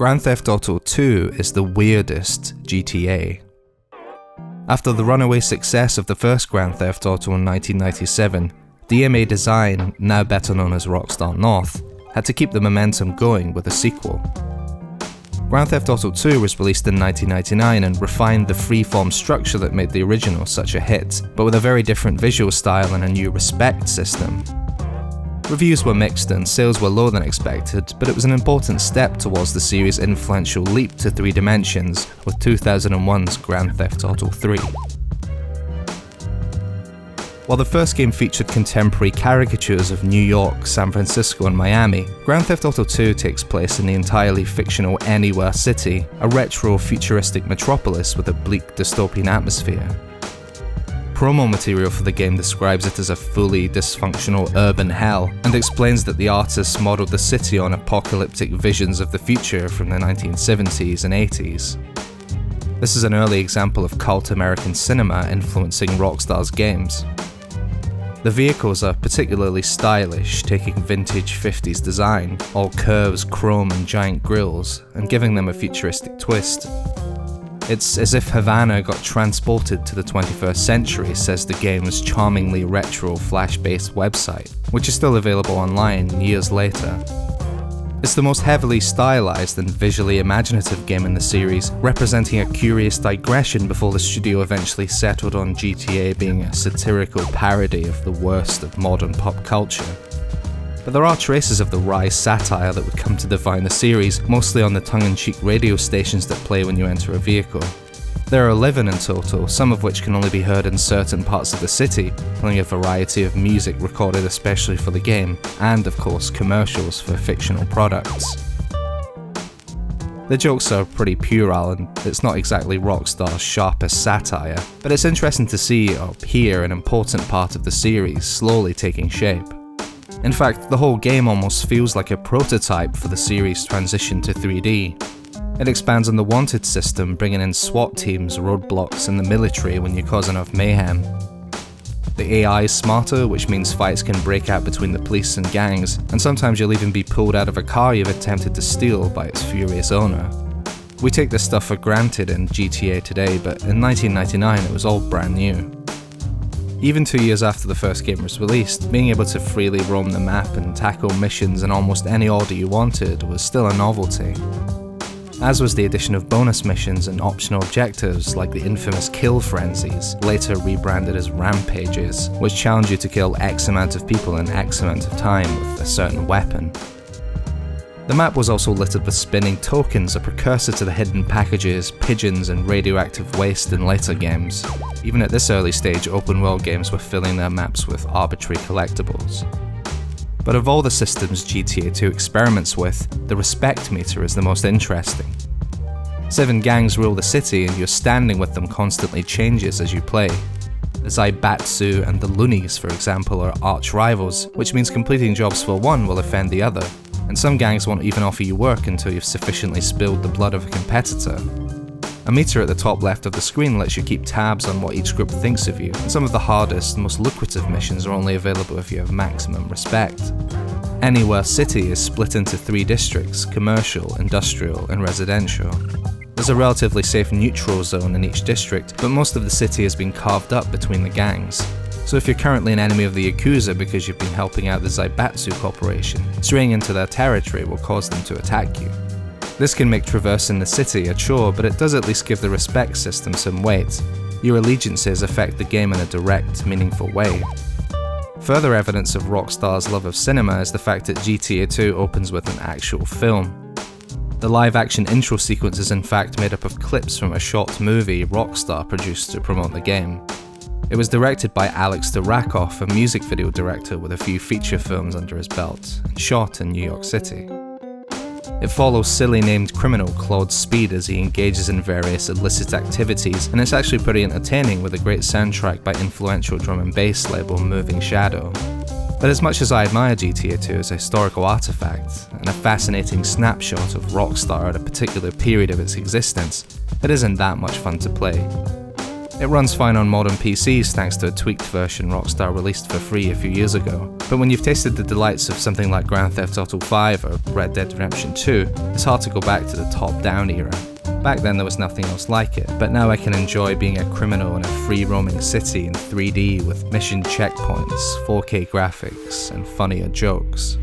Grand Theft Auto 2 is the weirdest GTA. After the runaway success of the first Grand Theft Auto in 1997, DMA Design, now better known as Rockstar North, had to keep the momentum going with a sequel. Grand Theft Auto 2 was released in 1999 and refined the free-form structure that made the original such a hit, but with a very different visual style and a new respect system. Reviews were mixed and sales were lower than expected, but it was an important step towards the series' influential leap to 3 dimensions with 2001's Grand Theft Auto 3. While the first game featured contemporary caricatures of New York, San Francisco and Miami, Grand Theft Auto 2 takes place in the entirely fictional Anywhere City, a retro-futuristic metropolis with a bleak dystopian atmosphere. Promo material for the game describes it as a fully dysfunctional urban hell, and explains that the artists modelled the city on apocalyptic visions of the future from the 1970s and 80s. This is an early example of cult American cinema influencing Rockstar's games. The vehicles are particularly stylish, taking vintage 50s design, all curves, chrome and giant grills, and giving them a futuristic twist. It's as if Havana got transported to the 21st century, says the game's charmingly retro Flash-based website, which is still available online years later. It's the most heavily stylized and visually imaginative game in the series, representing a curious digression before the studio eventually settled on GTA being a satirical parody of the worst of modern pop culture. But there are traces of the wry satire that would come to define the series, mostly on the tongue-in-cheek radio stations that play when you enter a vehicle. There are 11 in total, some of which can only be heard in certain parts of the city, playing a variety of music recorded especially for the game, and of course commercials for fictional products. The jokes are pretty puerile and it's not exactly Rockstar's sharpest satire, but it's interesting to see or hear an important part of the series slowly taking shape. In fact, the whole game almost feels like a prototype for the series' transition to 3D. It expands on the Wanted system, bringing in SWAT teams, roadblocks, and the military when you cause enough mayhem. The AI is smarter, which means fights can break out between the police and gangs, and sometimes you'll even be pulled out of a car you've attempted to steal by its furious owner. We take this stuff for granted in GTA today, but in 1999 it was all brand new. Even 2 years after the first game was released, being able to freely roam the map and tackle missions in almost any order you wanted was still a novelty. As was the addition of bonus missions and optional objectives like the infamous kill frenzies, later rebranded as rampages, which challenge you to kill X amount of people in X amount of time with a certain weapon. The map was also littered with spinning tokens, a precursor to the hidden packages, pigeons and radioactive waste in later games. Even at this early stage, open world games were filling their maps with arbitrary collectibles. But of all the systems GTA 2 experiments with, the respect meter is the most interesting. 7 gangs rule the city and your standing with them constantly changes as you play. The Zaibatsu and the Loonies, for example, are arch rivals, which means completing jobs for one will offend the other, and some gangs won't even offer you work until you've sufficiently spilled the blood of a competitor. A meter at the top left of the screen lets you keep tabs on what each group thinks of you, and some of the hardest, most lucrative missions are only available if you have maximum respect. Anywhere City is split into 3 districts: commercial, industrial, and residential. There's a relatively safe neutral zone in each district, but most of the city has been carved up between the gangs. So if you're currently an enemy of the Yakuza because you've been helping out the Zaibatsu Corporation, straying into their territory will cause them to attack you. This can make traversing the city a chore, but it does at least give the respect system some weight. Your allegiances affect the game in a direct, meaningful way. Further evidence of Rockstar's love of cinema is the fact that GTA 2 opens with an actual film. The live-action intro sequence is in fact made up of clips from a short movie Rockstar produced to promote the game. It was directed by Alex Durakoff, a music video director with a few feature films under his belt, and shot in New York City. It follows silly named criminal Claude Speed as he engages in various illicit activities, and it's actually pretty entertaining with a great soundtrack by influential drum and bass label Moving Shadow. But as much as I admire GTA 2 as a historical artifact, and a fascinating snapshot of Rockstar at a particular period of its existence, it isn't that much fun to play. It runs fine on modern PCs thanks to a tweaked version Rockstar released for free a few years ago, But when you've tasted the delights of something like Grand Theft Auto 5 or Red Dead Redemption 2, it's hard to go back to the top-down era. Back then there was nothing else like it, but now I can enjoy being a criminal in a free-roaming city in 3D with mission checkpoints, 4K graphics, and funnier jokes.